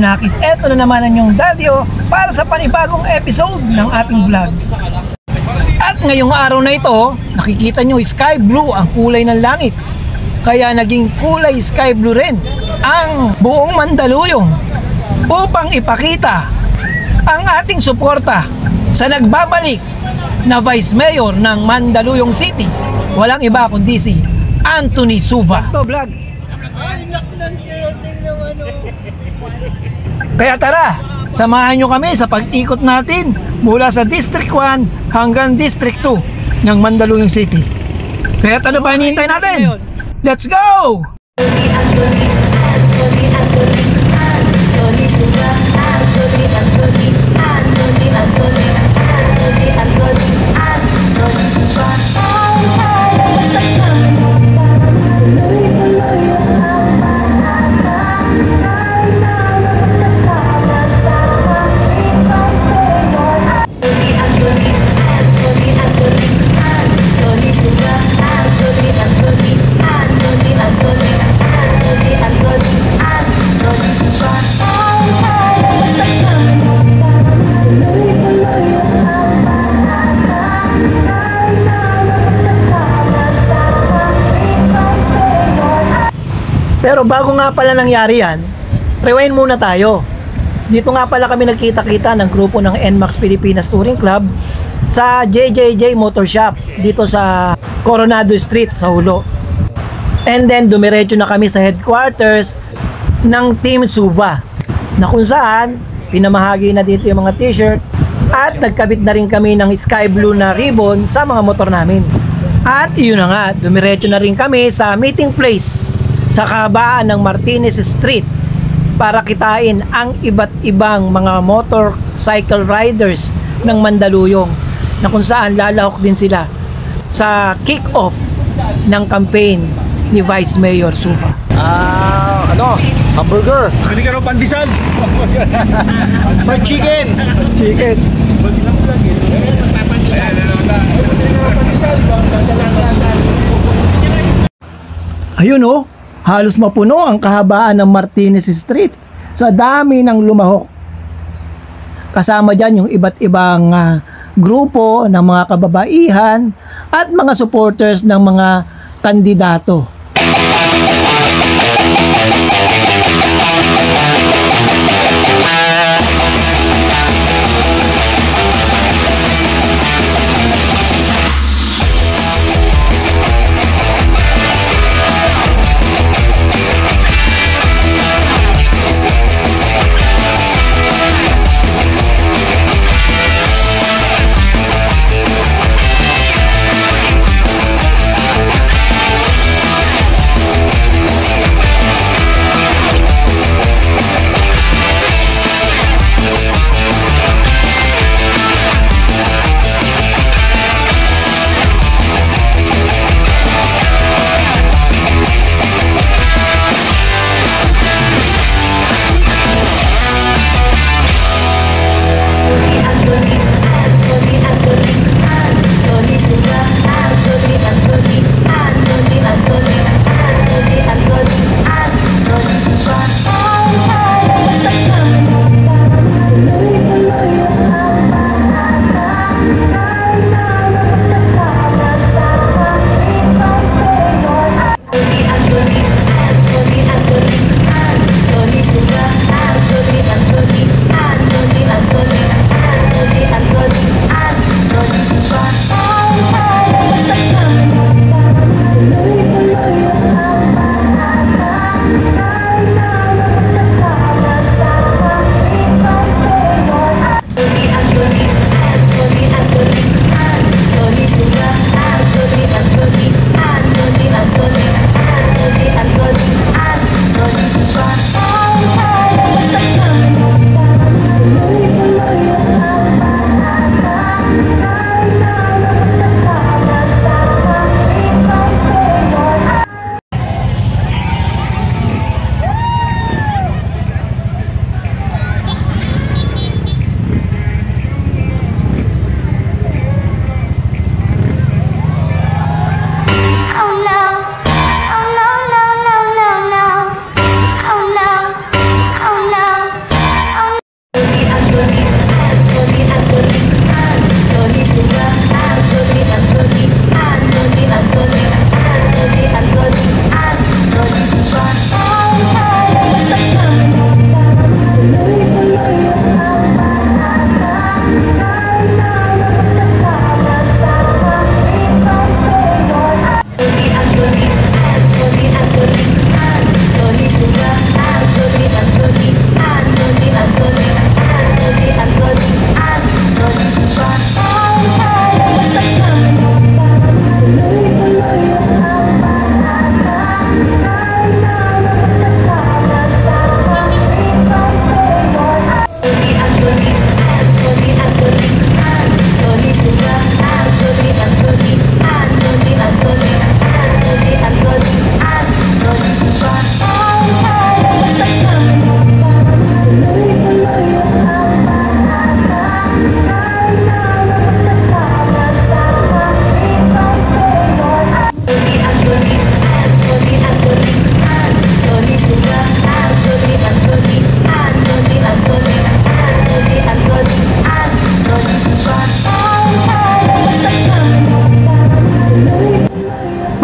Junakis. Eto na naman ang inyong Dadyo para sa panibagong episode ng ating vlog. At ngayong araw na ito, nakikita nyo sky blue ang kulay ng langit. Kaya naging kulay sky blue rin ang buong Mandaluyong upang ipakita ang ating suporta sa nagbabalik na Vice Mayor ng Mandaluyong City. Walang iba kundi si Anthony Suva. Ito vlog. Kaya tara, samahan nyo kami sa pag-ikot natin mula sa District 1 hanggang District 2 ng Mandaluyong City. Kaya ano ba hinihintay natin? Let's go! Pero bago nga pala nangyari yan, rewind muna tayo. Dito nga pala kami nagkita-kita ng grupo ng NMAX Pilipinas Touring Club sa JJJ Motor Shop dito sa Coronado Street sa Hulo. And then dumiretso na kami sa headquarters ng Team Suva, na kung saan pinamahagi na dito yung mga t-shirt at nagkabit na rin kami ng sky blue na ribbon sa mga motor namin. At yun na nga, dumiretso na rin kami sa meeting place sa kahabaan ng Martinez Street para kitain ang iba't ibang mga motorcycle riders ng Mandaluyong, na kung saan lalahok din sila sa kick-off ng campaign ni Vice Mayor Suva. Hamburger. Hindi ka rin pandesal. Fried chicken. Chicken. Ayun oh, halos mapuno ang kahabaan ng Martinez Street sa dami ng lumahok. Kasama dyan yung iba't ibang grupo ng mga kababaihan at mga supporters ng mga kandidato.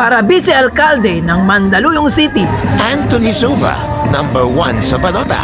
para vice-alkalde ng Mandaluyong City. Anthony Suva, number 1 sa balota.